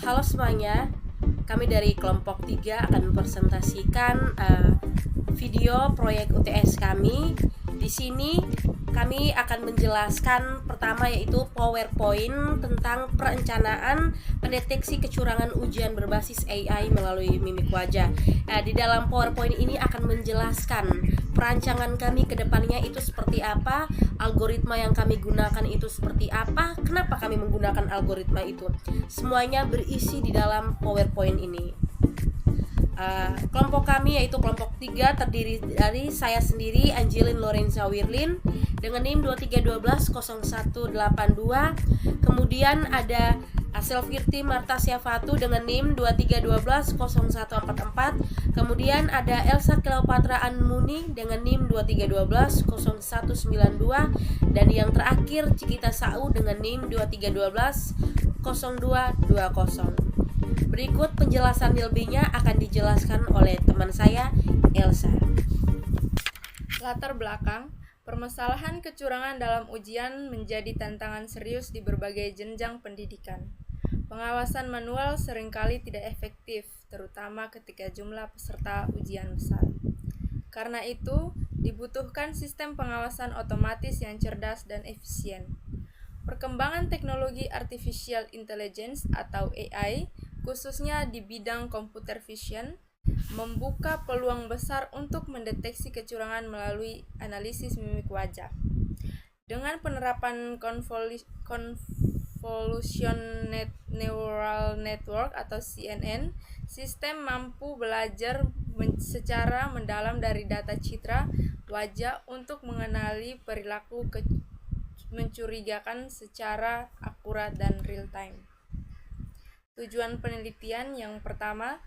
Halo semuanya, kami dari kelompok 3 akan mempresentasikan video proyek UTS kami. Di sini kami akan menjelaskan pertama yaitu PowerPoint tentang perencanaan pendeteksi kecurangan ujian berbasis AI melalui mimik wajah. Di dalam PowerPoint ini akan menjelaskan perancangan kami ke depannya itu seperti apa, algoritma yang kami gunakan itu seperti apa, kenapa kami menggunakan algoritma itu. Semuanya berisi di dalam PowerPoint ini. Kelompok kami yaitu kelompok 3 terdiri dari saya sendiri, Angelin Lorenza Wirlin dengan NIM 23120182. Kemudian ada Selvirti Marta Syafatu dengan NIM 23120144. Kemudian ada Elsa Cleopatra Anmuni dengan NIM 23120192. Dan yang terakhir Cikita Sau dengan NIM 23120220. Berikut penjelasan lebihnya akan dijelaskan oleh teman saya, Elsa. Latar belakang, permasalahan kecurangan dalam ujian menjadi tantangan serius di berbagai jenjang pendidikan. Pengawasan manual seringkali tidak efektif, terutama ketika jumlah peserta ujian besar. Karena itu, dibutuhkan sistem pengawasan otomatis yang cerdas dan efisien. Perkembangan teknologi artificial intelligence atau AI, khususnya di bidang computer vision, membuka peluang besar untuk mendeteksi kecurangan melalui analisis mimik wajah. Dengan penerapan Convolution Neural Network atau CNN, sistem mampu belajar secara mendalam dari data citra wajah untuk mengenali perilaku mencurigakan secara akurat dan real time. Tujuan penelitian yang pertama,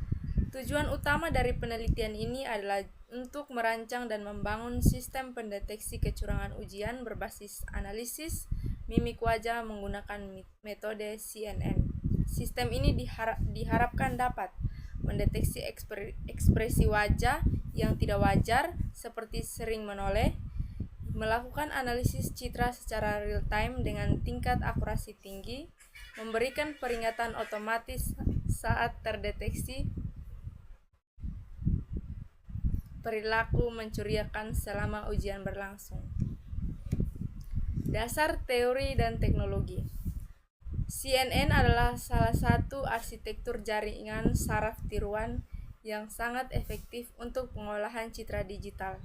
tujuan utama dari penelitian ini adalah untuk merancang dan membangun sistem pendeteksi kecurangan ujian berbasis analisis mimik wajah menggunakan metode CNN. Sistem ini diharapkan dapat mendeteksi ekspresi wajah yang tidak wajar seperti sering menoleh, melakukan analisis citra secara real time dengan tingkat akurasi tinggi, memberikan peringatan otomatis saat terdeteksi perilaku mencurigakan selama ujian berlangsung. Dasar teori dan teknologi. CNN adalah salah satu arsitektur jaringan saraf tiruan yang sangat efektif untuk pengolahan citra digital.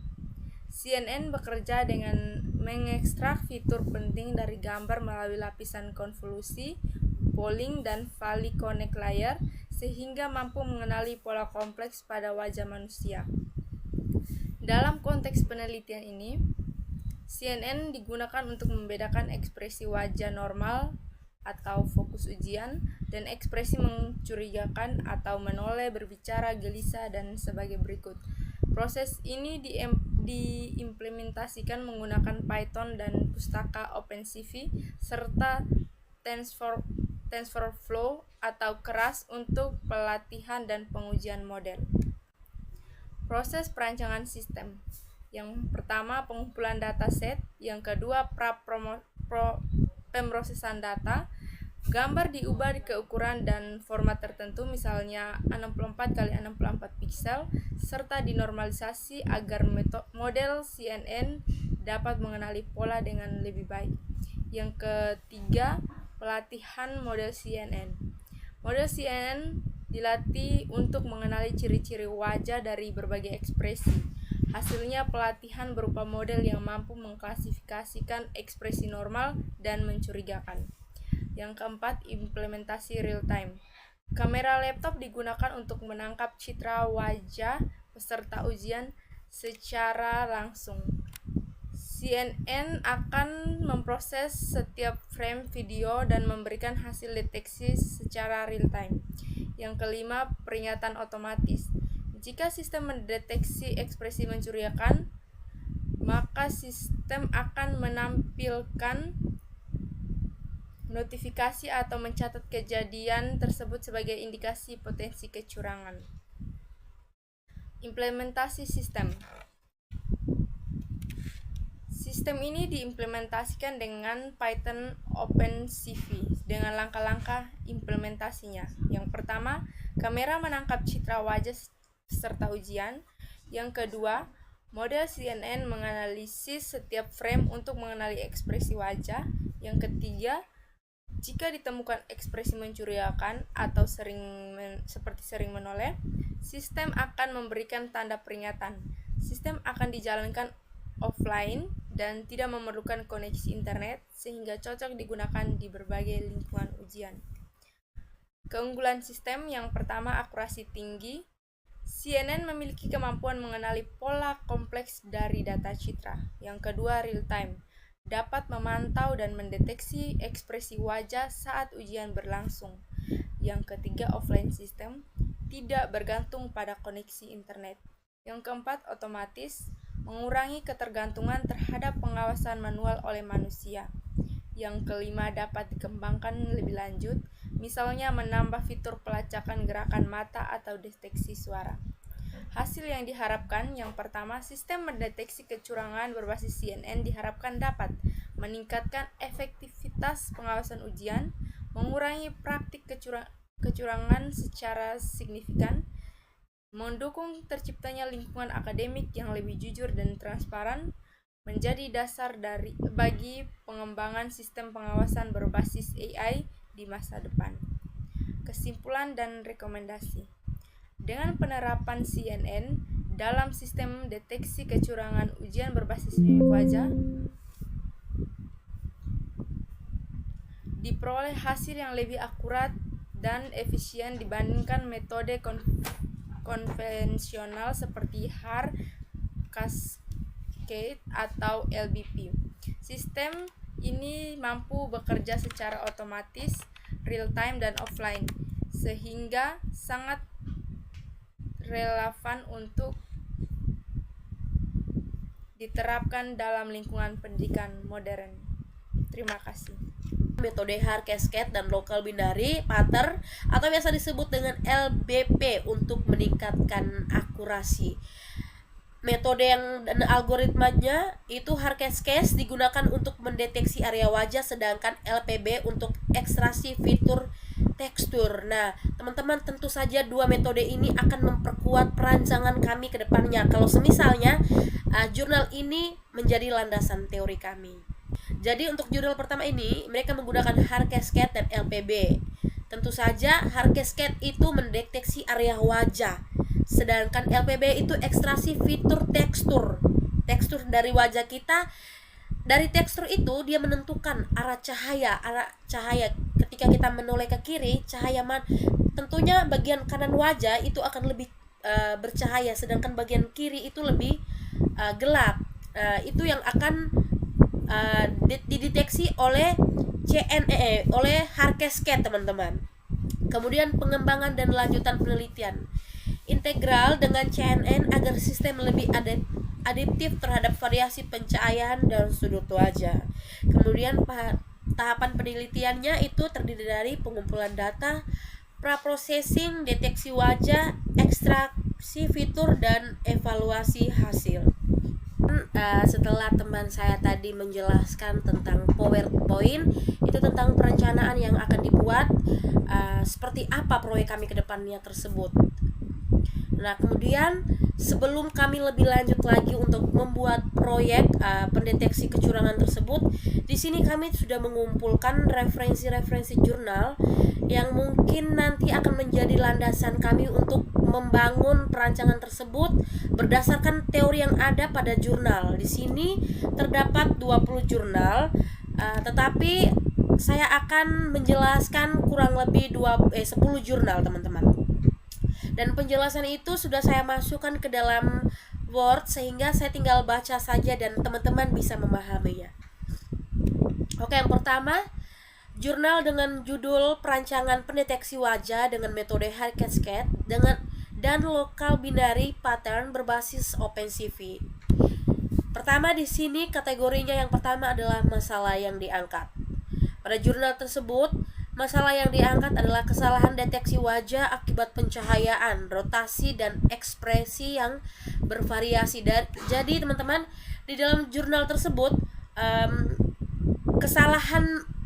CNN bekerja dengan mengekstrak fitur penting dari gambar melalui lapisan konvolusi, polling, dan Valley Connect layer sehingga mampu mengenali pola kompleks pada wajah manusia. Dalam konteks penelitian ini, CNN digunakan untuk membedakan ekspresi wajah normal atau fokus ujian dan ekspresi mencurigakan atau menoleh, berbicara, gelisah, dan sebagai berikut. Proses ini diimplementasikan menggunakan Python dan pustaka OpenCV serta TensorFlow atau Keras untuk pelatihan dan pengujian model. Proses perancangan sistem. Yang pertama, pengumpulan dataset. Yang kedua, pemrosesan data. Gambar diubah ke ukuran dan format tertentu, misalnya 64x64 piksel, serta dinormalisasi agar model CNN dapat mengenali pola dengan lebih baik. Yang ketiga, pelatihan model CNN. Model CNN dilatih untuk mengenali ciri-ciri wajah dari berbagai ekspresi. Hasilnya pelatihan berupa model yang mampu mengklasifikasikan ekspresi normal dan mencurigakan. Yang keempat, implementasi real time. Kamera laptop digunakan untuk menangkap citra wajah peserta ujian secara langsung. CNN akan memproses setiap frame video dan memberikan hasil deteksi secara real time. Yang kelima, peringatan otomatis. Jika sistem mendeteksi ekspresi mencurigakan, maka sistem akan menampilkan notifikasi atau mencatat kejadian tersebut sebagai indikasi potensi kecurangan. Implementasi sistem. Sistem ini diimplementasikan dengan Python OpenCV dengan langkah-langkah implementasinya. Yang pertama, kamera menangkap citra wajah serta ujian. Yang kedua, model CNN menganalisis setiap frame untuk mengenali ekspresi wajah. Yang ketiga, jika ditemukan ekspresi mencurigakan atau seperti sering menoleh, sistem akan memberikan tanda peringatan. Sistem akan dijalankan offline dan tidak memerlukan koneksi internet sehingga cocok digunakan di berbagai lingkungan ujian. Keunggulan sistem yang pertama, akurasi tinggi. CNN memiliki kemampuan mengenali pola kompleks dari data citra. Yang kedua, real time. Dapat memantau dan mendeteksi ekspresi wajah saat ujian berlangsung. Yang ketiga, offline system. Tidak bergantung pada koneksi internet. Yang keempat, otomatis. Mengurangi ketergantungan terhadap pengawasan manual oleh manusia. Yang kelima, dapat dikembangkan lebih lanjut, misalnya menambah fitur pelacakan gerakan mata atau deteksi suara. Hasil yang diharapkan, yang pertama, sistem mendeteksi kecurangan berbasis CNN diharapkan dapat meningkatkan efektivitas pengawasan ujian, mengurangi praktik kecurangan secara signifikan, mendukung terciptanya lingkungan akademik yang lebih jujur dan transparan, menjadi dasar bagi pengembangan sistem pengawasan berbasis AI di masa depan. Kesimpulan dan rekomendasi. Dengan penerapan CNN dalam sistem deteksi kecurangan ujian berbasis mimik wajah, diperoleh hasil yang lebih akurat dan efisien dibandingkan metode konvensional seperti HAR, Cascade, atau LBP. Sistem ini mampu bekerja secara otomatis, real time, dan offline, sehingga sangat relevan untuk diterapkan dalam lingkungan pendidikan modern. Terima kasih. Metode HAR, Cascade, dan Local Binary Pattern atau biasa disebut dengan LBP untuk meningkatkan akurasi. Metode dan algoritmanya itu HAR Cascade digunakan untuk mendeteksi area wajah, sedangkan LPB untuk ekstraksi fitur tekstur. Nah, teman-teman, tentu saja dua metode ini akan memperkuat perancangan kami ke depannya kalau semisalnya jurnal ini menjadi landasan teori kami. Jadi untuk jurnal pertama ini mereka menggunakan HAR Cascade dan LPB. Tentu saja HAR Cascade itu mendeteksi area wajah, sedangkan LPB itu ekstraksi fitur tekstur dari wajah kita. Dari tekstur itu dia menentukan arah cahaya ketika kita menoleh ke kiri, tentunya bagian kanan wajah itu akan lebih bercahaya, sedangkan bagian kiri itu lebih gelap. Itu yang akan dideteksi oleh CNE, oleh HAR Cascade, teman-teman. Kemudian pengembangan dan lanjutan penelitian integral dengan CNN agar sistem lebih adaptif terhadap variasi pencahayaan dan sudut wajah. Kemudian tahapan penelitiannya itu terdiri dari pengumpulan data, praprocessing, deteksi wajah, ekstraksi fitur, dan evaluasi hasil. Setelah teman saya tadi menjelaskan tentang PowerPoint, itu tentang perencanaan yang akan dibuat, seperti apa proyek kami ke depannya tersebut. Nah, kemudian sebelum kami lebih lanjut lagi untuk membuat proyek pendeteksi kecurangan tersebut, di sini kami sudah mengumpulkan referensi-referensi jurnal yang mungkin nanti akan menjadi landasan kami untuk membangun perancangan tersebut berdasarkan teori yang ada pada jurnal. Di sini terdapat 20 jurnal, tetapi saya akan menjelaskan kurang lebih 10 jurnal, teman-teman. Dan penjelasan itu sudah saya masukkan ke dalam Word sehingga saya tinggal baca saja dan teman-teman bisa memahaminya. Oke, yang pertama, jurnal dengan judul Perancangan Pendeteksi Wajah dengan metode HAR Cascade dan Local Binary Pattern berbasis OpenCV. Pertama di sini kategorinya yang pertama adalah masalah yang diangkat. Pada jurnal tersebut, masalah yang diangkat adalah kesalahan deteksi wajah akibat pencahayaan, rotasi, dan ekspresi yang bervariasi. Jadi teman-teman, di dalam jurnal tersebut kesalahan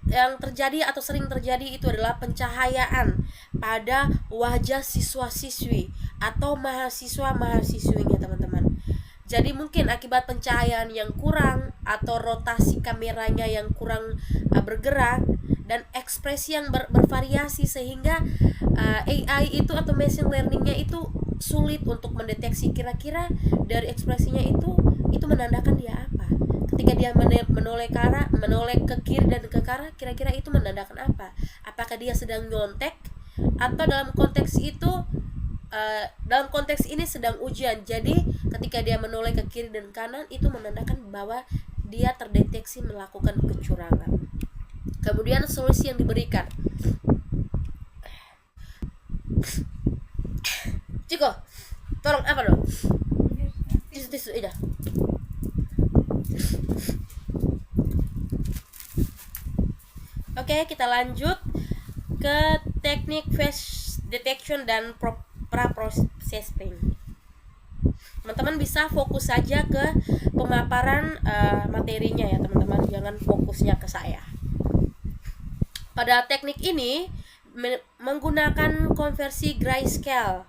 yang terjadi atau sering terjadi itu adalah pencahayaan pada wajah siswa-siswi atau mahasiswa-mahasiswinya, teman-teman. Jadi mungkin akibat pencahayaan yang kurang atau rotasi kameranya yang kurang bergerak dan ekspresi yang bervariasi, sehingga AI itu atau machine learningnya itu sulit untuk mendeteksi kira-kira dari ekspresinya itu menandakan dia apa. Ketika dia menoleh ke kiri dan ke kanan, kira-kira itu menandakan apa? Apakah dia sedang nyontek atau dalam konteks ini sedang ujian. Jadi ketika dia menoleh ke kiri dan kanan, itu menandakan bahwa dia terdeteksi melakukan kecurangan. Kemudian solusi yang diberikan, Ciko, tolong apa dong? Tisu aja. Oke, kita lanjut ke teknik face detection dan pra-processing. Teman-teman bisa fokus saja ke pemaparan materinya ya, teman-teman. Jangan fokusnya ke saya. Pada teknik ini menggunakan konversi grayscale.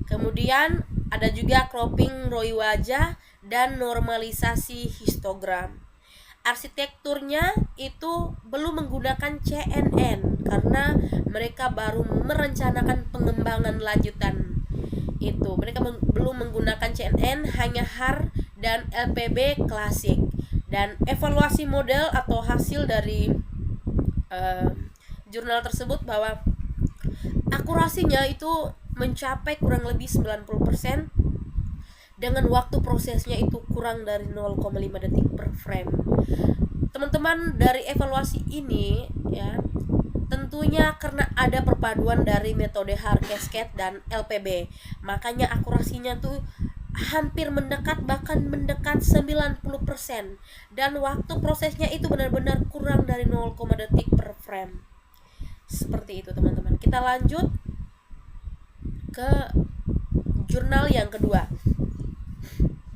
Kemudian ada juga cropping ROI wajah dan normalisasi histogram. Arsitekturnya itu belum menggunakan CNN karena mereka baru merencanakan pengembangan lanjutan. Itu mereka belum menggunakan CNN, hanya HAR dan LPB klasik. Dan evaluasi model atau hasil dari jurnal tersebut bahwa akurasinya itu mencapai kurang lebih 90% dengan waktu prosesnya itu kurang dari 0,5 detik per frame. Teman-teman, dari evaluasi ini ya, tentunya karena ada perpaduan dari metode HAR Cascade dan LPB, makanya akurasinya tuh hampir mendekat, bahkan mendekat 90%, dan waktu prosesnya itu benar-benar kurang dari 0, detik per frame. Seperti itu, teman-teman. Kita lanjut ke jurnal yang kedua.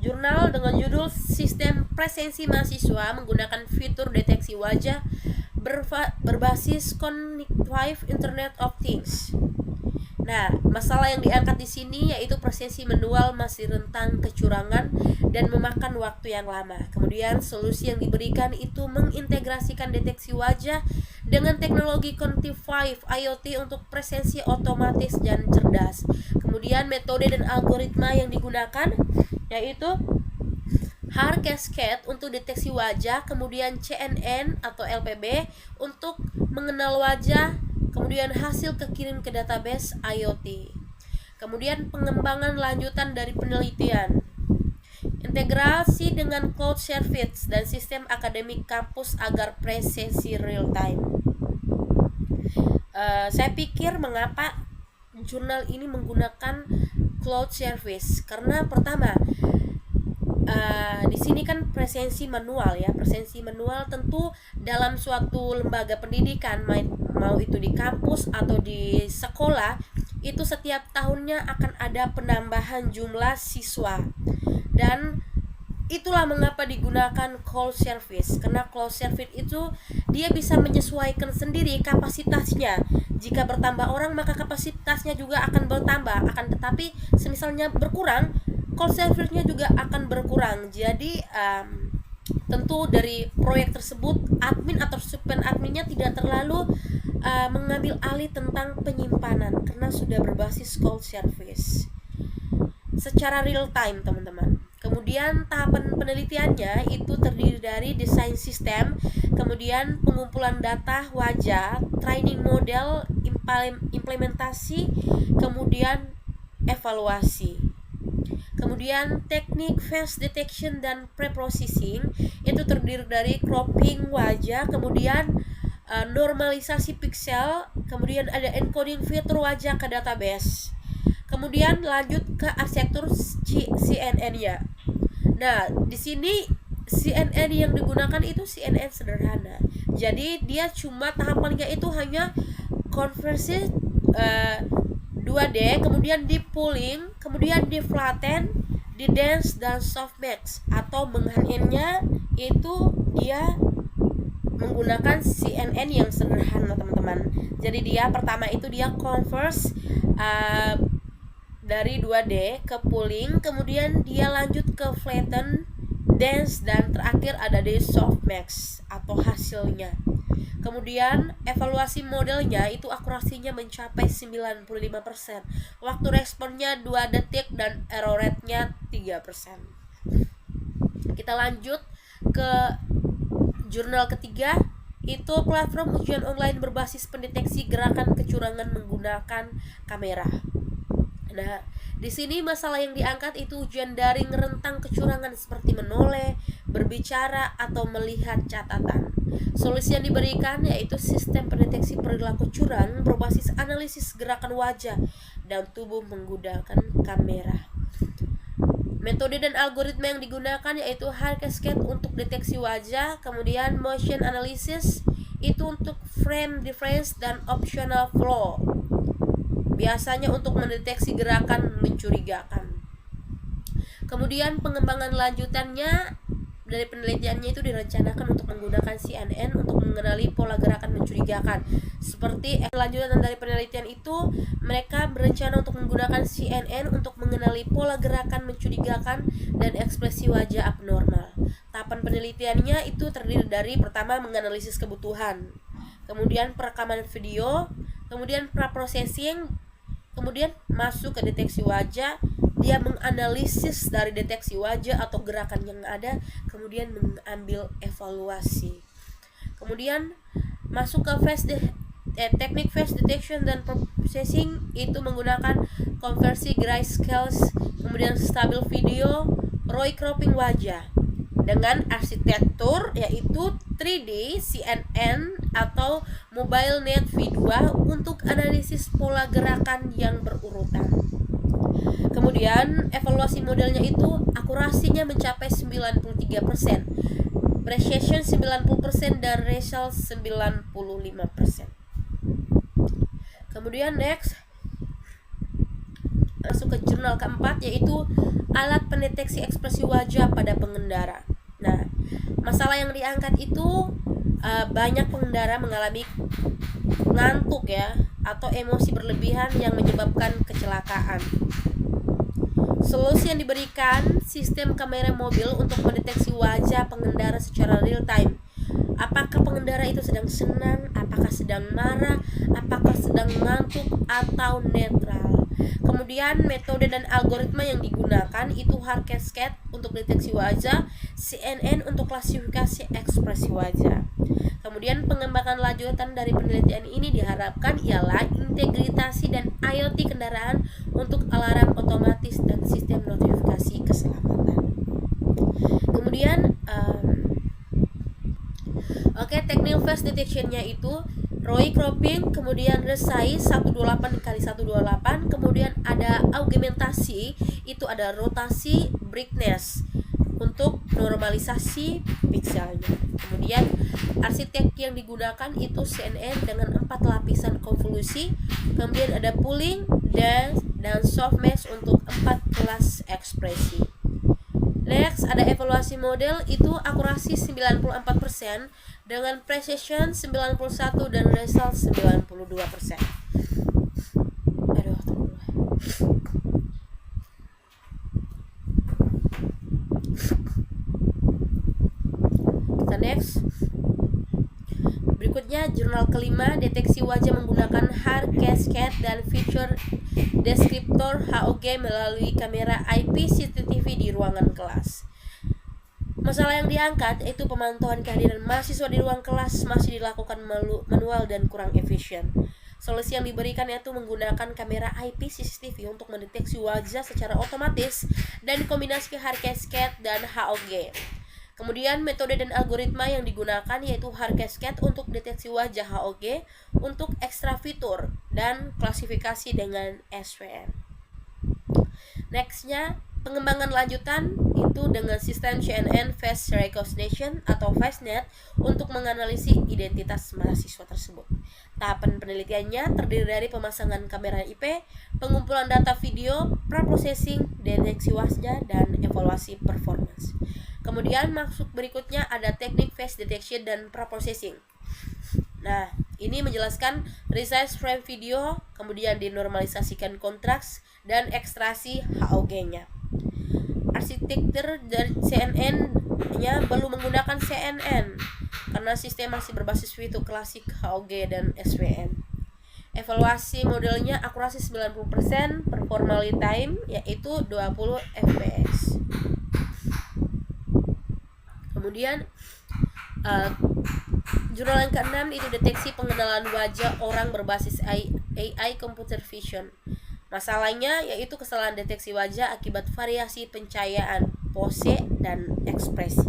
Jurnal dengan judul Sistem Presensi Mahasiswa menggunakan fitur deteksi wajah berbasis Connective Internet of Things. Nah, masalah yang diangkat di sini yaitu presensi manual masih rentan kecurangan dan memakan waktu yang lama. Kemudian solusi yang diberikan itu mengintegrasikan deteksi wajah dengan teknologi Connective IoT untuk presensi otomatis dan cerdas. Kemudian metode dan algoritma yang digunakan yaitu HAR Cascade untuk deteksi wajah, kemudian CNN atau LPB untuk mengenal wajah, kemudian hasil kekirim ke database IoT. Kemudian pengembangan lanjutan dari penelitian, integrasi dengan cloud service dan sistem akademik kampus agar presensi real time. Saya pikir mengapa jurnal ini menggunakan cloud service, karena pertama di sini kan presensi manual ya. Presensi manual tentu dalam suatu lembaga pendidikan, mau itu di kampus atau di sekolah, itu setiap tahunnya akan ada penambahan jumlah siswa. Dan itulah mengapa digunakan cloud service, karena cloud service itu dia bisa menyesuaikan sendiri kapasitasnya. Jika bertambah orang maka kapasitasnya juga akan bertambah, akan tetapi semisalnya berkurang, cloud service-nya juga akan berkurang. Jadi tentu dari proyek tersebut admin atau supen adminnya tidak terlalu mengambil alih tentang penyimpanan karena sudah berbasis cloud service secara real time, teman-teman. Kemudian tahapan penelitiannya itu terdiri dari desain sistem, kemudian pengumpulan data wajah, training model, implementasi, kemudian evaluasi. Kemudian teknik face detection dan pre-processing itu terdiri dari cropping wajah, kemudian normalisasi pixel, kemudian ada encoding fitur wajah ke database. Kemudian lanjut ke arsitektur CNN-nya. Nah, di sini CNN yang digunakan itu CNN sederhana. Jadi dia cuma tahapannya itu hanya konversi 2D, kemudian di pooling, kemudian di flatten, di dense dan softmax atau menghanyutnya itu dia menggunakan CNN yang sederhana, teman-teman. Jadi dia pertama itu dia converse dari 2D ke pooling, kemudian dia lanjut ke flatten, dense, dan terakhir ada di softmax atau hasilnya. Kemudian evaluasi modelnya itu akurasinya mencapai 95%, waktu responnya 2 detik, dan error rate-nya 3%. Kita lanjut ke jurnal ketiga, itu platform ujian online berbasis pendeteksi gerakan kecurangan menggunakan kamera. Nah, di sini masalah yang diangkat itu ujian daring rentang kecurangan seperti menoleh, berbicara, atau melihat catatan. Solusi yang diberikan yaitu sistem pendeteksi perilaku curang berbasis analisis gerakan wajah dan tubuh menggunakan kamera. Metode dan algoritma yang digunakan yaitu hard cascade untuk deteksi wajah, kemudian motion analysis itu untuk frame difference, dan optional flow biasanya untuk mendeteksi gerakan mencurigakan. Kemudian pengembangan lanjutannya dari penelitiannya itu direncanakan untuk menggunakan CNN untuk mengenali pola gerakan mencurigakan. Seperti lanjutan dari penelitian itu, mereka berencana untuk menggunakan CNN untuk mengenali pola gerakan mencurigakan dan ekspresi wajah abnormal. Tahapan penelitiannya itu terdiri dari pertama menganalisis kebutuhan, kemudian perekaman video, kemudian pra-processing, kemudian masuk ke deteksi wajah. Dia menganalisis dari deteksi wajah atau gerakan yang ada, kemudian mengambil evaluasi. Kemudian masuk ke teknik face detection dan processing itu menggunakan konversi grayscale, kemudian stabil video, ROI cropping wajah dengan arsitektur yaitu 3D CNN atau Mobile Net V2 untuk analisis pola gerakan yang berurutan. Kemudian evaluasi modelnya itu akurasinya mencapai 93%, precision 90%, dan result 95%. Kemudian next masuk ke jurnal keempat yaitu alat pendeteksi ekspresi wajah pada pengendara. Nah, masalah yang diangkat itu banyak pengendara mengalami ngantuk ya atau emosi berlebihan yang menyebabkan kecelakaan. Solusi yang diberikan sistem kamera mobil untuk mendeteksi wajah pengendara secara real time. Apakah pengendara itu sedang senang, apakah sedang marah, apakah sedang ngantuk, atau netral. Kemudian metode dan algoritma yang digunakan itu hard cascade untuk deteksi wajah, CNN untuk klasifikasi ekspresi wajah. Kemudian pengembangan lanjutan dari penelitian ini diharapkan ialah integrasi dan IoT kendaraan untuk alarm otomatis dan sistem notifikasi keselamatan. Kemudian teknik face detection-nya itu ROI cropping, kemudian resize 128x128, kemudian ada augmentasi, itu ada rotasi brightness untuk normalisasi pixelnya. Kemudian arsitek yang digunakan itu CNN dengan 4 lapisan konvolusi, kemudian ada pooling, dense, dan softmax untuk 4 kelas ekspresi. Next ada evaluasi model itu akurasi 94% dengan precision 91 dan result 92%. Kita next. Berikutnya jurnal kelima, deteksi wajah menggunakan hard cascade dan feature deskriptor HOG melalui kamera IP CCTV di ruangan kelas. Masalah yang diangkat yaitu pemantauan kehadiran mahasiswa di ruang kelas masih dilakukan manual dan kurang efisien. Solusi yang diberikan yaitu menggunakan kamera IP CCTV untuk mendeteksi wajah secara otomatis dan kombinasi hard cascade dan HOG. Kemudian metode dan algoritma yang digunakan yaitu hard cascade untuk deteksi wajah HOG untuk ekstra fitur dan klasifikasi dengan SVM. Nextnya pengembangan lanjutan itu dengan sistem CNN Face Recognition atau FaceNet untuk menganalisis identitas mahasiswa tersebut. Tahapan penelitiannya terdiri dari pemasangan kamera IP, pengumpulan data video, pre-processing, deteksi wajah, dan evaluasi performance. Kemudian masuk berikutnya ada teknik face detection dan preprocessing. Nah, ini menjelaskan resize frame video, kemudian dinormalisasikan kontras dan ekstraksi HOG-nya. Arsitektur dari CNN-nya belum menggunakan CNN karena sistem masih berbasis video klasik HOG dan SVM. Evaluasi modelnya akurasi 90%, performance time yaitu 20 fps. Kemudian jurnal yang ke-6 itu deteksi pengenalan wajah orang berbasis AI computer vision. Masalahnya yaitu kesalahan deteksi wajah akibat variasi pencahayaan, pose, dan ekspresi.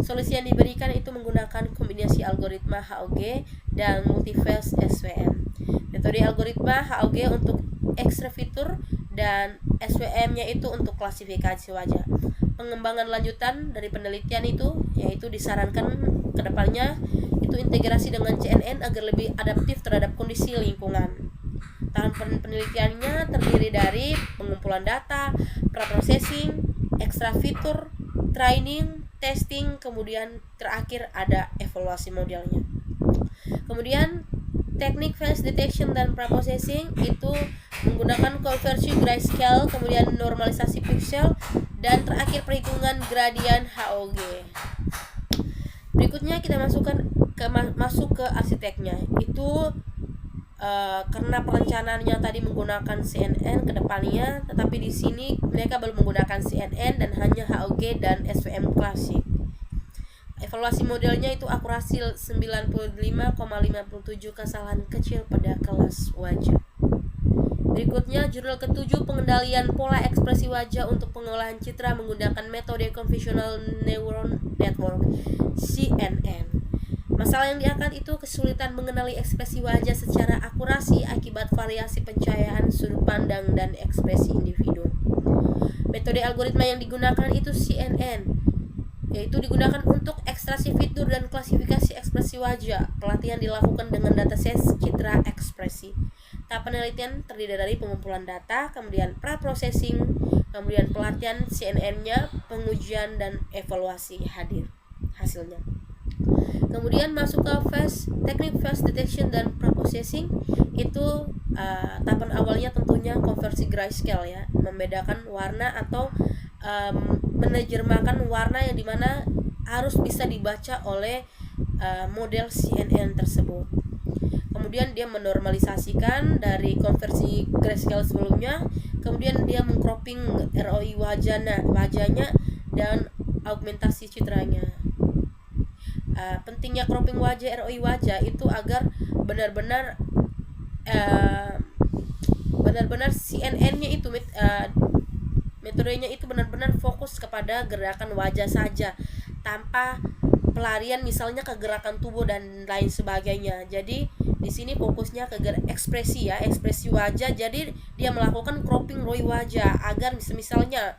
Solusi yang diberikan itu menggunakan kombinasi algoritma HOG dan multiphase SVM. Metode algoritma HOG untuk extra fitur dan SVM-nya itu untuk klasifikasi wajah. Pengembangan lanjutan dari penelitian itu yaitu disarankan kedepannya itu integrasi dengan CNN agar lebih adaptif terhadap kondisi lingkungan. Tahapan penelitiannya terdiri dari pengumpulan data, preprocessing, extra fitur, training, testing, kemudian terakhir ada evaluasi modelnya. Kemudian teknik face detection dan preprocessing itu menggunakan konversi grayscale, kemudian normalisasi pixel, dan terakhir perhitungan gradien HOG. Berikutnya kita masuk ke arsiteknya. Itu karena perencanaannya tadi menggunakan CNN ke depannya, tetapi di sini mereka belum menggunakan CNN dan hanya HOG dan SVM klasik. Evaluasi modelnya itu akurasi 95,57, kesalahan kecil pada kelas wajah. Berikutnya jurnal ke-7 pengendalian pola ekspresi wajah untuk pengolahan citra menggunakan metode Convolutional Neural Network CNN. Masalah yang diangkat itu kesulitan mengenali ekspresi wajah secara akurasi akibat variasi pencahayaan, sudut pandang, dan ekspresi individu. Metode algoritma yang digunakan itu CNN, yaitu digunakan untuk ekstraksi fitur dan klasifikasi ekspresi wajah. Pelatihan dilakukan dengan dataset citra ekspresi. Tahap penelitian terdiri dari pengumpulan data, kemudian preprocessing, kemudian pelatihan CNN-nya, pengujian, dan evaluasi hasilnya. Kemudian masuk ke teknik face detection dan preprocessing. Itu tahapan awalnya tentunya konversi grayscale ya, membedakan warna atau menerjemahkan warna yang dimana harus bisa dibaca oleh model CNN tersebut. Kemudian dia menormalisasikan dari konversi grayscale sebelumnya, kemudian dia mengcropping ROI wajahnya dan augmentasi citranya. Pentingnya cropping wajah ROI wajah itu agar benar-benar CNN-nya itu metodenya itu benar-benar fokus kepada gerakan wajah saja tanpa pelarian misalnya ke gerakan tubuh dan lain sebagainya. Jadi di sini fokusnya ke ekspresi ya, ekspresi wajah. Jadi dia melakukan cropping ROI wajah agar misalnya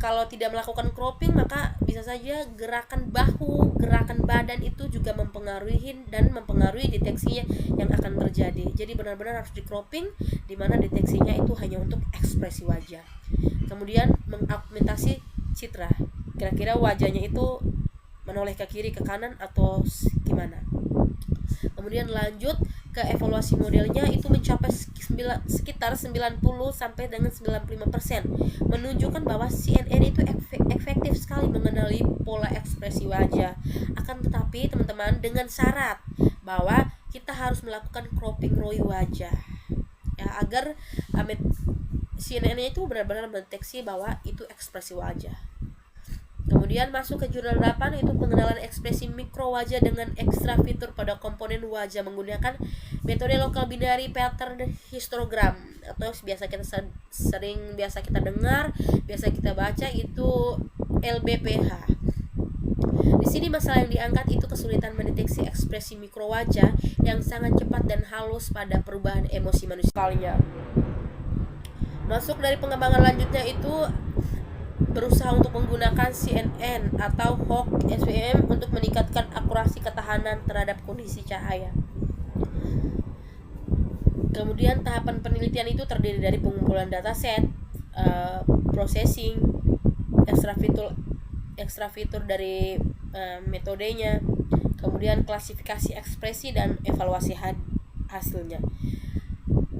kalau tidak melakukan cropping maka bisa saja gerakan bahu, gerakan badan itu juga mempengaruhi deteksinya yang akan terjadi. Jadi benar-benar harus di cropping di mana deteksinya itu hanya untuk ekspresi wajah. Kemudian mengaugmentasi citra. Kira-kira wajahnya itu menoleh ke kiri, ke kanan atau gimana. Kemudian lanjut ke evaluasi modelnya itu mencapai sekitar 90 sampai dengan 95%, menunjukkan bahwa CNN itu efektif sekali mengenali pola ekspresi wajah. Akan tetapi teman-teman dengan syarat bahwa kita harus melakukan cropping ROI wajah ya, agar CNN itu benar-benar mendeteksi bahwa itu ekspresi wajah. Kemudian masuk ke jurnal 8 itu pengenalan ekspresi mikro wajah dengan ekstra fitur pada komponen wajah menggunakan metode local binary pattern histogram atau biasa kita dengar, biasa kita baca itu LBPH. Di sini masalah yang diangkat itu kesulitan mendeteksi ekspresi mikro wajah yang sangat cepat dan halus pada perubahan emosi manusia. Masuk dari pengembangan lanjutnya itu berusaha untuk menggunakan CNN atau HOG SVM untuk meningkatkan akurasi ketahanan terhadap kondisi cahaya. Kemudian tahapan penelitian itu terdiri dari pengumpulan dataset, processing, ekstra fitur dari metodenya, kemudian klasifikasi ekspresi dan evaluasi hasilnya.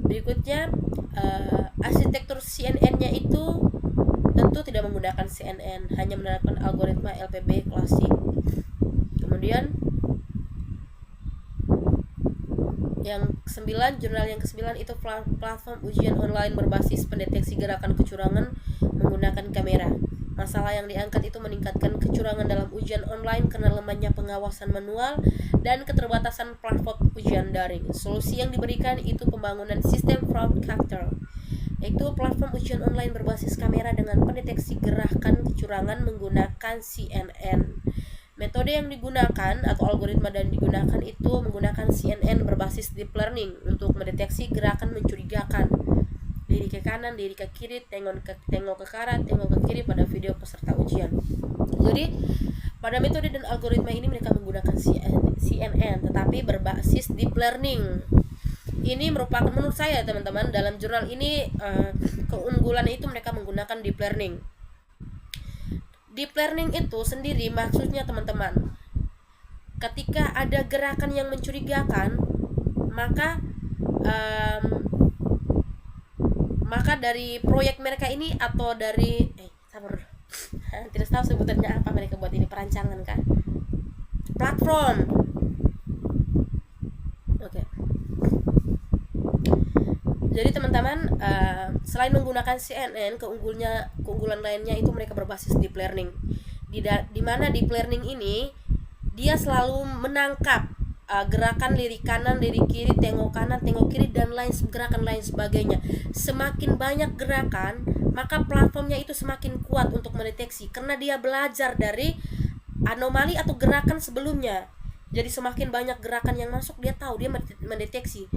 Berikutnya, arsitektur CNN-nya itu tentu tidak menggunakan CNN, hanya menerapkan algoritma LPB klasik. Kemudian yang ke-9, jurnal yang ke-9 itu platform ujian online berbasis pendeteksi gerakan kecurangan menggunakan kamera. Masalah yang diangkat itu meningkatkan kecurangan dalam ujian online karena lemahnya pengawasan manual dan keterbatasan platform ujian daring. Solusi yang diberikan itu pembangunan sistem fraud capture, yaitu platform ujian online berbasis kamera dengan pendeteksi gerakan kecurangan menggunakan CNN. Metode yang digunakan atau algoritma yang digunakan itu menggunakan CNN berbasis deep learning untuk mendeteksi gerakan mencurigakan. Diri ke kanan, diri ke kiri, tengok ke kanan, tengok ke kiri pada video peserta ujian. Jadi pada metode dan algoritma ini mereka menggunakan CNN tetapi berbasis deep learning. Ini merupakan, menurut saya teman-teman, dalam jurnal ini keunggulan itu mereka menggunakan deep learning. Deep learning itu sendiri maksudnya teman-teman, ketika ada gerakan yang mencurigakan, maka dari proyek mereka ini atau dari tidak tahu sebutannya apa mereka buat ini, perancangan kan, platform. Oke. Jadi teman-teman, selain menggunakan CNN, keunggulan lainnya itu mereka berbasis deep learning. Di mana deep learning ini dia selalu menangkap gerakan lirik kanan, lirik kiri, tengok kanan, tengok kiri, dan gerakan lain sebagainya. Semakin banyak gerakan, maka platformnya itu semakin kuat untuk mendeteksi karena dia belajar dari anomali atau gerakan sebelumnya. Jadi semakin banyak gerakan yang masuk, dia tahu, dia mendeteksi.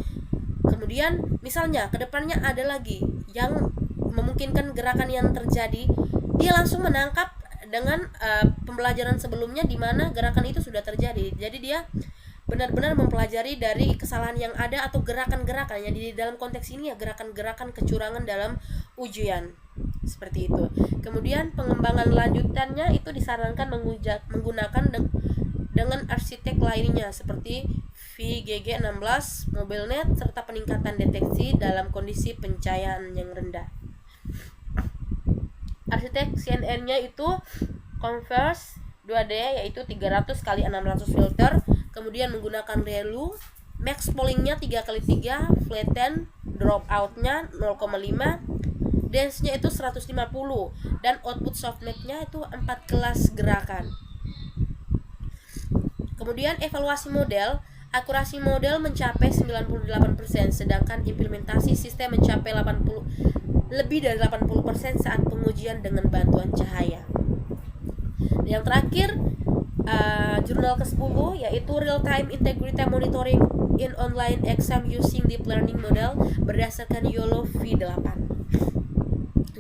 Kemudian misalnya kedepannya ada lagi yang memungkinkan gerakan yang terjadi, dia langsung menangkap dengan pembelajaran sebelumnya di mana gerakan itu sudah terjadi. Jadi dia benar-benar mempelajari dari kesalahan yang ada atau gerakan-gerakan yang di dalam konteks ini ya gerakan-gerakan kecurangan dalam ujian. Seperti itu. Kemudian pengembangan lanjutannya itu disarankan menggunakan dengan arsitek lainnya seperti VGG16, MobileNet, serta peningkatan deteksi dalam kondisi pencahayaan yang rendah. Arsitek CNN-nya itu Converse 2D, yaitu 300 x 600 filter, kemudian menggunakan ReLU, max pollingnya 3x3, flatten, dropout-nya 0,5, dense-nya itu 150, dan output softmax-nya itu 4 kelas gerakan. Kemudian evaluasi model, akurasi model mencapai 98%, sedangkan implementasi sistem mencapai lebih dari 80% saat pengujian dengan bantuan cahaya. Yang terakhir, jurnal ke-10 yaitu Real Time Integrity Monitoring in Online Exam Using Deep Learning Model berdasarkan YOLO V8.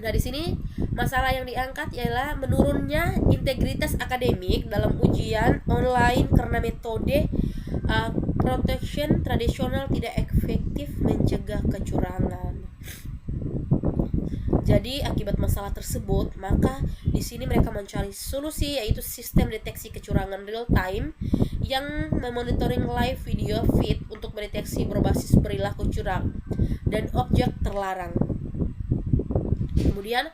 Nah, di sini masalah yang diangkat ialah menurunnya integritas akademik dalam ujian online karena metode protection tradisional tidak efektif mencegah kecurangan. Jadi akibat masalah tersebut, maka di sini mereka mencari solusi yaitu sistem deteksi kecurangan real time yang memonitoring live video feed untuk mendeteksi berbasis perilaku curang dan objek terlarang. Kemudian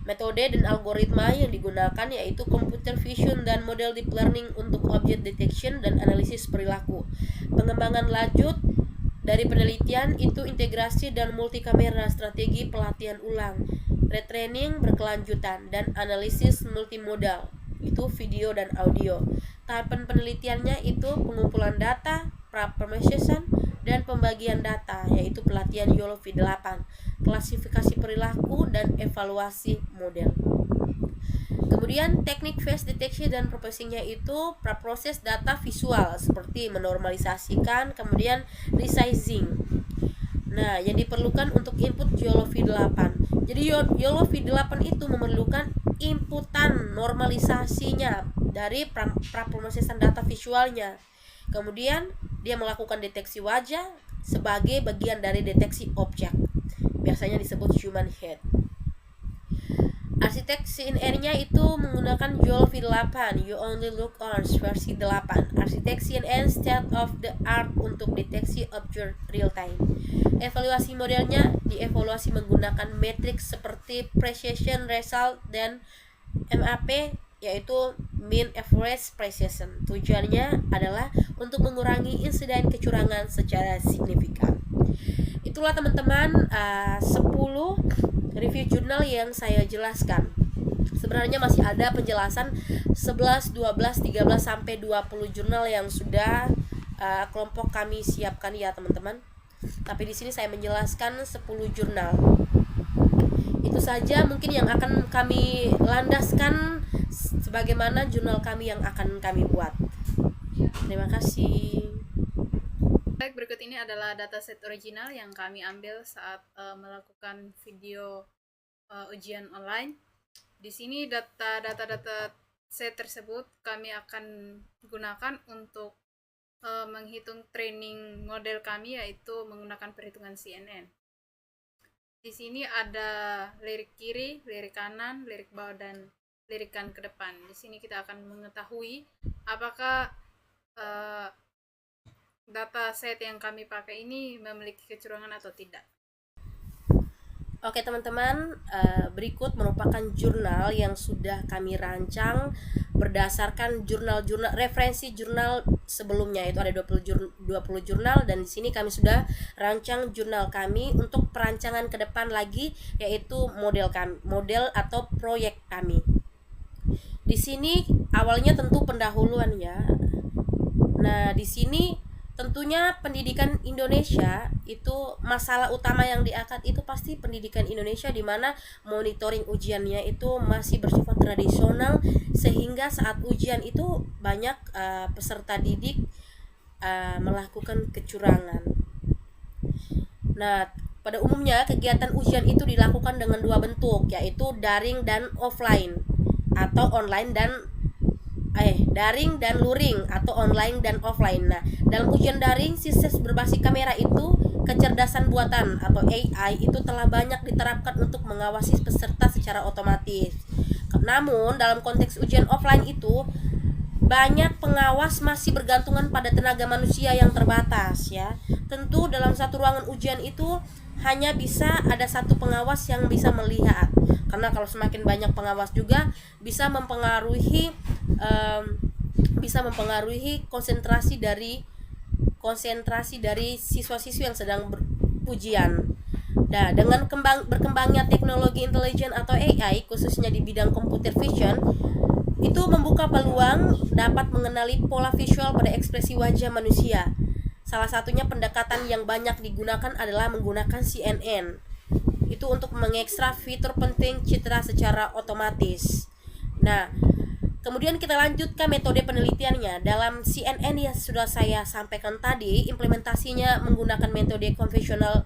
metode dan algoritma yang digunakan yaitu computer vision dan model deep learning untuk object detection dan analisis perilaku. Pengembangan lanjut dari penelitian itu integrasi dan multikamera, strategi pelatihan ulang, retraining berkelanjutan, dan analisis multimodal, itu video dan audio. Tahapan penelitiannya itu pengumpulan data, pra-processing, dan pembagian data, yaitu pelatihan YOLO V8, klasifikasi perilaku, dan evaluasi model. Kemudian teknik face detection dan processing-nya itu praproses data visual seperti menormalisasikan, kemudian resizing. Nah, yang diperlukan untuk input YOLO V8. Jadi YOLO V8 itu memerlukan inputan normalisasinya dari praprosesan data visualnya. Kemudian dia melakukan deteksi wajah sebagai bagian dari deteksi objek. Biasanya disebut human head. Arsitek CNN-nya itu menggunakan Joule V8, You Only Look Orange versi 8. Arsitek CNN State of the Art untuk deteksi objek real time. Evaluasi modelnya dievaluasi menggunakan metrik seperti Precision Result dan MAP, yaitu Mean Average Precision. Tujuannya adalah untuk mengurangi insiden kecurangan secara signifikan. Itulah teman-teman 10 review jurnal yang saya jelaskan. Sebenarnya masih ada penjelasan 11, 12, 13 sampai 20 jurnal yang sudah kelompok kami siapkan ya teman-teman. Tapi di sini saya menjelaskan 10 jurnal. Itu saja mungkin yang akan kami landaskan sebagaimana jurnal kami yang akan kami buat. Terima kasih. Baik, berikut ini adalah dataset original yang kami ambil saat melakukan video ujian online. Di sini data set tersebut kami akan gunakan untuk menghitung training model kami, yaitu menggunakan perhitungan CNN. Di sini ada lirik kiri, lirik kanan, lirik bawah, dan lirikan ke depan. Di sini kita akan mengetahui apakah data set yang kami pakai ini memiliki kecurangan atau tidak. Oke teman-teman, berikut merupakan jurnal yang sudah kami rancang berdasarkan jurnal-jurnal referensi jurnal sebelumnya, itu ada 20 jurnal, dan di sini kami sudah rancang jurnal kami untuk perancangan ke depan lagi, yaitu model atau proyek kami. Di sini awalnya tentu pendahuluan ya. Nah, di sini tentunya pendidikan Indonesia itu masalah utama yang diangkat itu pasti pendidikan Indonesia, di mana monitoring ujiannya itu masih bersifat tradisional, sehingga saat ujian itu banyak peserta didik melakukan kecurangan. Nah, pada umumnya kegiatan ujian itu dilakukan dengan dua bentuk, yaitu daring dan offline, atau online dan daring dan luring, atau online dan offline. Nah, dalam ujian daring sistem berbasis kamera itu kecerdasan buatan atau AI itu telah banyak diterapkan untuk mengawasi peserta secara otomatis. Namun dalam konteks ujian offline itu banyak pengawas masih bergantungan pada tenaga manusia yang terbatas ya. Tentu dalam satu ruangan ujian itu hanya bisa ada satu pengawas yang bisa melihat, karena kalau semakin banyak pengawas juga bisa mempengaruhi konsentrasi dari siswa-siswi yang sedang berujian. Nah, dengan berkembangnya teknologi intelijen atau AI khususnya di bidang computer vision, itu membuka peluang dapat mengenali pola visual pada ekspresi wajah manusia. Salah satunya pendekatan yang banyak digunakan adalah menggunakan CNN. Itu untuk mengekstrak fitur penting citra secara otomatis. Nah, kemudian kita lanjutkan metode penelitiannya. Dalam CNN yang sudah saya sampaikan tadi, implementasinya menggunakan metode convolutional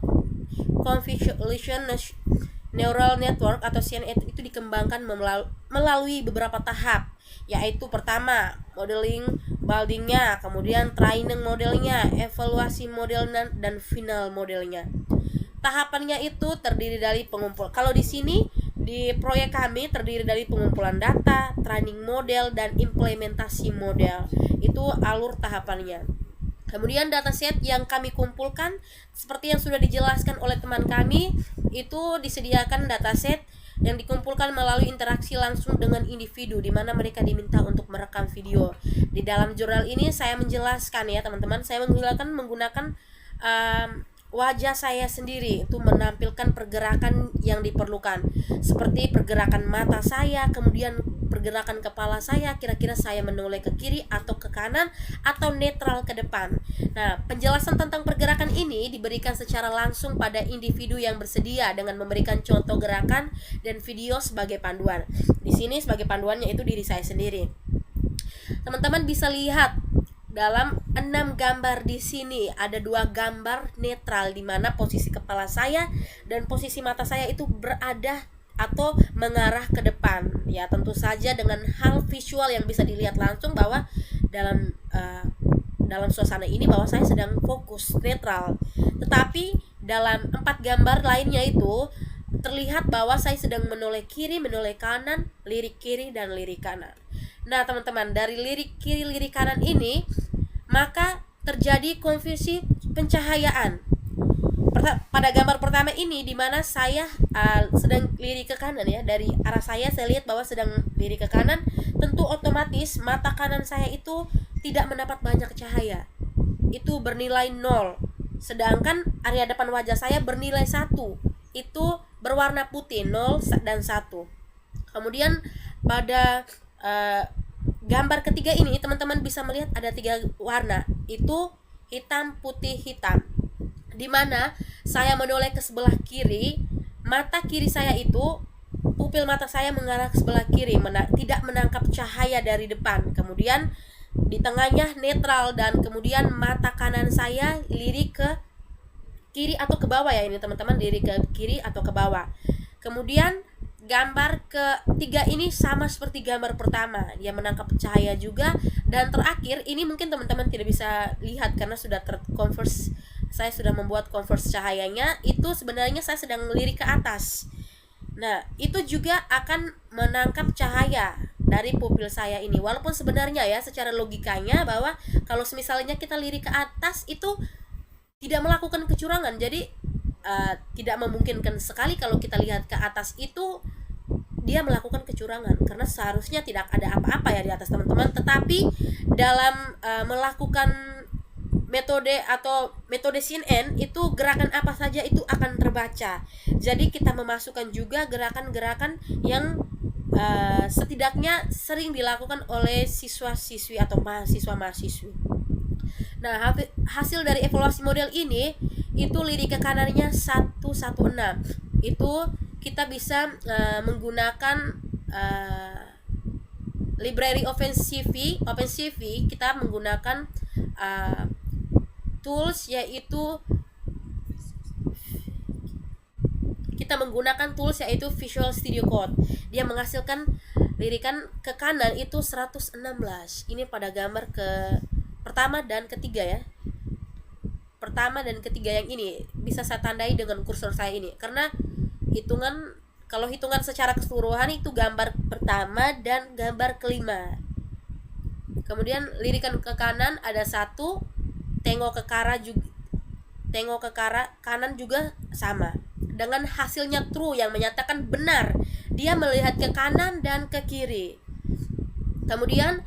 neural network atau CNN itu dikembangkan melalui beberapa tahap, yaitu pertama modeling buildingnya, kemudian training modelnya, evaluasi modelnya, dan final modelnya. Tahapannya itu terdiri dari kalau di sini di proyek kami terdiri dari pengumpulan data, training model, dan implementasi model. Itu alur tahapannya. Kemudian dataset yang kami kumpulkan seperti yang sudah dijelaskan oleh teman kami, itu disediakan dataset yang dikumpulkan melalui interaksi langsung dengan individu, di mana mereka diminta untuk merekam video. Di dalam jurnal ini saya menjelaskan ya teman-teman, saya menggunakan wajah saya sendiri untuk menampilkan pergerakan yang diperlukan, seperti pergerakan mata saya, kemudian pergerakan kepala saya, kira-kira saya menoleh ke kiri atau ke kanan atau netral ke depan. Nah, penjelasan tentang pergerakan ini diberikan secara langsung pada individu yang bersedia dengan memberikan contoh gerakan dan video sebagai panduan. Di sini sebagai panduannya itu diri saya sendiri. Teman-teman bisa lihat dalam 6 gambar di sini ada 2 gambar netral, di mana posisi kepala saya dan posisi mata saya itu berada atau mengarah ke depan. Ya, tentu saja dengan hal visual yang bisa dilihat langsung bahwa dalam suasana ini bahwa saya sedang fokus netral. Tetapi dalam 4 gambar lainnya itu terlihat bahwa saya sedang menoleh kiri, menoleh kanan, lirik kiri dan lirik kanan. Nah teman-teman, dari lirik kiri, lirik kanan ini maka terjadi konversi pencahayaan. Pada gambar pertama ini di mana saya sedang lirik ke kanan ya, dari arah saya lihat bahwa sedang lirik ke kanan, tentu otomatis mata kanan saya itu tidak mendapat banyak cahaya, itu bernilai 0. Sedangkan area depan wajah saya bernilai 1, itu berwarna putih, 0 dan 1. Kemudian pada gambar ketiga ini teman-teman bisa melihat ada 3 warna, itu hitam, putih, hitam. Di mana saya menoleh ke sebelah kiri, mata kiri saya itu, pupil mata saya mengarah ke sebelah kiri, tidak menangkap cahaya dari depan. Kemudian di tengahnya netral, dan kemudian mata kanan saya lirik ke kiri atau ke bawah ya ini teman-teman, lirik ke kiri atau ke bawah. Kemudian gambar ketiga ini sama seperti gambar pertama, dia menangkap cahaya juga. Dan terakhir ini mungkin teman-teman tidak bisa lihat karena sudah terkonvers, saya sudah membuat konvers cahayanya, itu sebenarnya saya sedang melirik ke atas. Nah itu juga akan menangkap cahaya dari pupil saya ini, walaupun sebenarnya ya secara logikanya bahwa kalau misalnya kita lirik ke atas itu tidak melakukan kecurangan, jadi tidak memungkinkan sekali kalau kita lihat ke atas itu dia melakukan kecurangan, karena seharusnya tidak ada apa-apa ya di atas teman-teman. Tetapi dalam melakukan metode CNN itu gerakan apa saja itu akan terbaca. Jadi kita memasukkan juga gerakan-gerakan yang setidaknya sering dilakukan oleh siswa-siswi atau mahasiswa-mahasiswi. Nah hasil dari evaluasi model ini itu lirik ke kanannya 116. Itu kita bisa menggunakan library OpenCV. Kita menggunakan tools yaitu Visual Studio Code. Dia menghasilkan lirikan ke kanan itu 116. Ini pada gambar ke pertama dan ketiga ya. Pertama dan ketiga yang ini bisa saya tandai dengan kursor saya ini, karena kalau hitungan secara keseluruhan itu gambar pertama dan gambar kelima. Kemudian lirikan ke kanan ada 1, tengok ke kanan juga sama, dengan hasilnya true yang menyatakan benar, dia melihat ke kanan dan ke kiri. Kemudian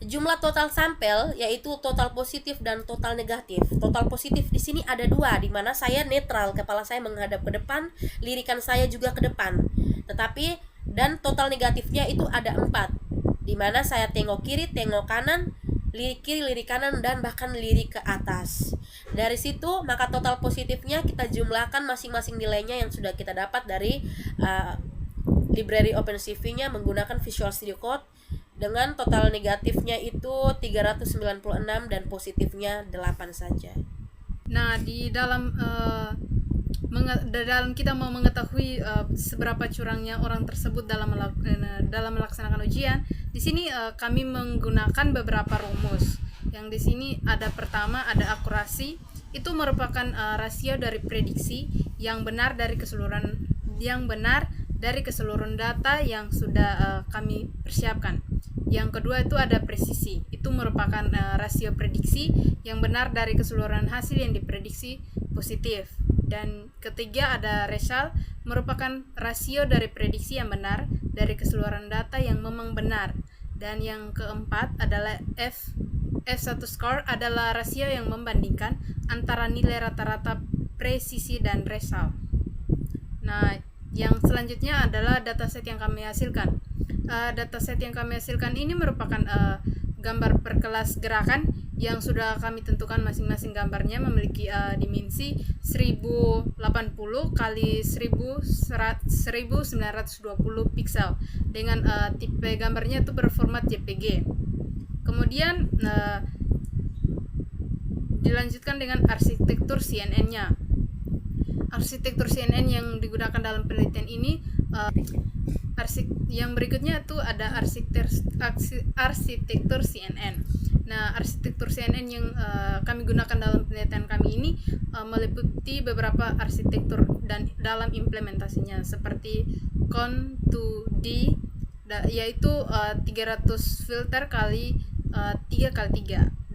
jumlah total sampel yaitu total positif dan total negatif. Total positif di sini ada 2, di mana saya netral, kepala saya menghadap ke depan, lirikan saya juga ke depan. Tetapi dan total negatifnya itu ada 4, di mana saya tengok kiri, tengok kanan, lirik kiri, lirik kanan, dan bahkan lirik ke atas. Dari situ maka total positifnya kita jumlahkan masing-masing nilainya yang sudah kita dapat dari library OpenCV-nya menggunakan Visual Studio Code, dengan total negatifnya itu 396 dan positifnya 8 saja. Nah, di dalam kita mau mengetahui seberapa curangnya orang tersebut dalam melaksanakan ujian, di sini kami menggunakan beberapa rumus. Yang di sini ada pertama ada akurasi, itu merupakan rasio dari prediksi yang benar dari keseluruhan data yang sudah kami persiapkan. Yang kedua itu ada presisi, itu merupakan rasio prediksi yang benar dari keseluruhan hasil yang diprediksi positif. Dan ketiga ada result, merupakan rasio dari prediksi yang benar dari keseluruhan data yang memang benar. Dan yang keempat adalah F1 score, adalah rasio yang membandingkan antara nilai rata-rata presisi dan result. Nah, yang selanjutnya adalah dataset yang kami hasilkan. Dataset yang kami hasilkan ini merupakan gambar per kelas gerakan yang sudah kami tentukan masing-masing gambarnya memiliki dimensi 1080 kali 1920 pixel dengan tipe gambarnya itu berformat JPG. Kemudian dilanjutkan dengan arsitektur CNN-nya. Arsitektur CNN yang digunakan dalam penelitian ini, yang berikutnya itu ada arsitektur CNN. Nah, arsitektur CNN yang kami gunakan dalam penelitian kami ini meliputi beberapa arsitektur dan dalam implementasinya seperti Con2D yaitu 300 filter kali 3x3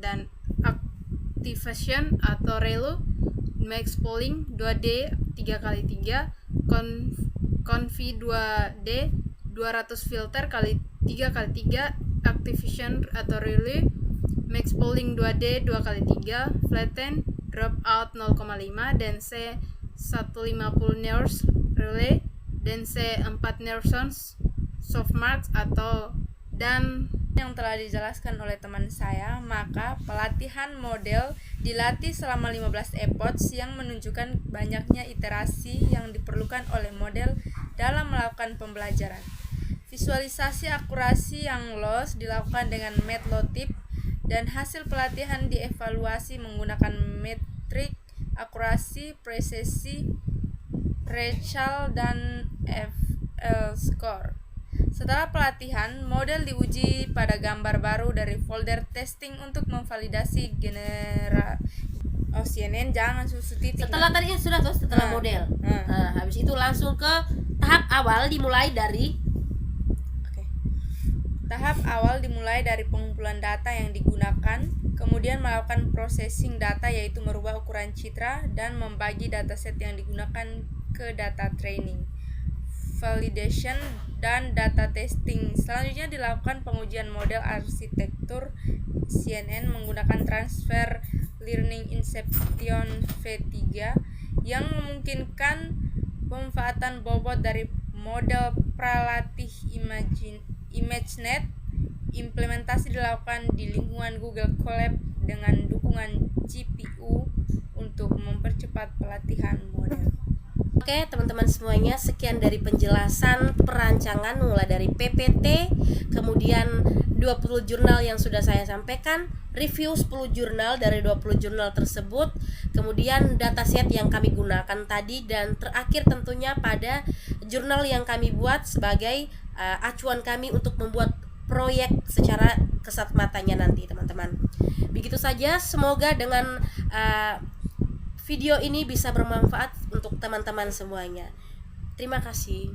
dan activation atau relu max polling 2D 3x3 confi 2D 200 filter kali 3x3 activation atau relu max polling 2D 2x3 flatten dropout 0,5 dense 150 neurs relay dense 4 neursons softmax atau dan yang telah dijelaskan oleh teman saya, maka pelatihan model dilatih selama 15 epochs yang menunjukkan banyaknya iterasi yang diperlukan oleh model dalam melakukan pembelajaran. Visualisasi akurasi yang loss dilakukan dengan matlotype dan hasil pelatihan dievaluasi menggunakan metrik akurasi, presisi, Rachel, dan FL score. Setelah pelatihan, model diuji pada gambar baru dari folder testing untuk memvalidasi CNN jangan susu titik. Setelah tadi sudah tuh setelah model. Habis itu langsung ke tahap awal dimulai dari Tahap awal dimulai dari pengumpulan data yang digunakan, kemudian melakukan processing data yaitu merubah ukuran citra dan membagi dataset yang digunakan ke data training, validation, dan data testing. Selanjutnya dilakukan pengujian model arsitektur CNN menggunakan transfer learning inception V3 yang memungkinkan pemanfaatan bobot dari model pralatih ImageNet. Implementasi dilakukan di lingkungan Google Colab dengan dukungan GPU untuk mempercepat pelatihan model. Oke teman-teman semuanya, sekian dari penjelasan perancangan mulai dari PPT, kemudian 20 jurnal yang sudah saya sampaikan, review 10 jurnal dari 20 jurnal tersebut, kemudian dataset yang kami gunakan tadi, dan terakhir tentunya pada jurnal yang kami buat sebagai acuan kami untuk membuat proyek secara kesat matanya nanti teman-teman. Begitu saja, semoga dengan video ini bisa bermanfaat untuk teman-teman semuanya. Terima kasih.